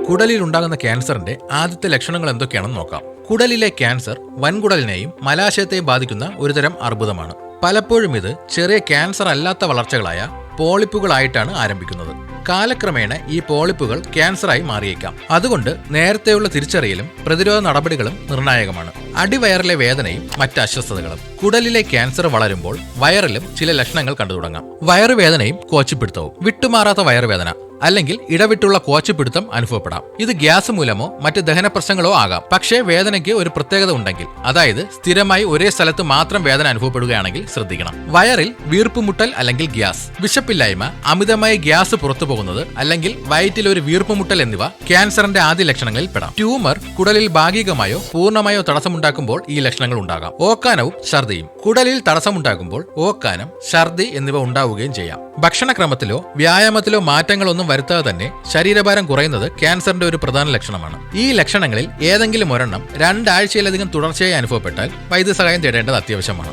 കുടലിൽ ഉണ്ടാകുന്ന ക്യാൻസറിന്റെ ആദ്യത്തെ ലക്ഷണങ്ങൾ എന്തൊക്കെയാണെന്ന് നോക്കാം. കുടലിലെ ക്യാൻസർ വൻകുടലിനെയും മലാശയത്തെയും ബാധിക്കുന്ന ഒരുതരം അർബുദമാണ്. പലപ്പോഴും ഇത് ചെറിയ ക്യാൻസർ അല്ലാത്ത വളർച്ചകളായ പോളിപ്പുകളായിട്ടാണ് ആരംഭിക്കുന്നത്. കാലക്രമേണ ഈ പോളിപ്പുകൾ ക്യാൻസറായി മാറിയേക്കാം. അതുകൊണ്ട് നേരത്തെയുള്ള തിരിച്ചറിയലും പ്രതിരോധ നടപടികളും നിർണായകമാണ്. അടിവയറിലെ വേദനയും മറ്റ് അസ്വസ്ഥതകളും. കുടലിലെ ക്യാൻസർ വളരുമ്പോൾ വയറിലും ചില ലക്ഷണങ്ങൾ കണ്ടു തുടങ്ങാം. വയറുവേദനയും കോച്ചിപ്പിടുത്തവും. വിട്ടുമാറാത്ത വയറുവേദന അല്ലെങ്കിൽ ഇടവിട്ടുള്ള കോച്ചിപ്പിടുത്തം അനുഭവപ്പെടാം. ഇത് ഗ്യാസ് മൂലമോ മറ്റ് ദഹന പ്രശ്നങ്ങളോ ആകാം. പക്ഷേ വേദനയ്ക്ക് ഒരു പ്രത്യേകത ഉണ്ടെങ്കിൽ, അതായത് സ്ഥിരമായി ഒരേ സ്ഥലത്ത് മാത്രം വേദന അനുഭവപ്പെടുകയാണെങ്കിൽ ശ്രദ്ധിക്കണം. വയറിൽ വീർപ്പുമുട്ടൽ അല്ലെങ്കിൽ ഗ്യാസ്. വിശപ്പില്ലായ്മ, അമിതമായി ഗ്യാസ് പുറത്തു പോകുന്നത് അല്ലെങ്കിൽ വയറ്റിൽ ഒരു വീർപ്പുമുട്ടൽ എന്നിവ ക്യാൻസറിന്റെ ആദ്യ ലക്ഷണങ്ങളിൽ പെടാം. ട്യൂമർ കുടലിൽ ഭാഗികമായോ പൂർണ്ണമായോ തടസ്സമുണ്ടാക്കുമ്പോൾ ഈ ലക്ഷണങ്ങൾ ഉണ്ടാകാം. ഓക്കാനവും ഛർദിയും. കുടലിൽ തടസ്സമുണ്ടാകുമ്പോൾ ഓക്കാനം, ഛർദി എന്നിവ ഉണ്ടാവുകയും ചെയ്യാം. ഭക്ഷണക്രമത്തിലോ വ്യായാമത്തിലോ മാറ്റങ്ങളൊന്നും വരുത്താതെ തന്നെ ശരീരഭാരം കുറയുന്നത് ക്യാൻസറിന്റെ ഒരു പ്രധാന ലക്ഷണമാണ്. ഈ ലക്ഷണങ്ങളിൽ ഏതെങ്കിലും ഒരെണ്ണം 2 ആഴ്ചയിലധികം തുടർച്ചയായി അനുഭവപ്പെട്ടാൽ വൈദ്യസഹായം തേടേണ്ടത് അത്യാവശ്യമാണ്.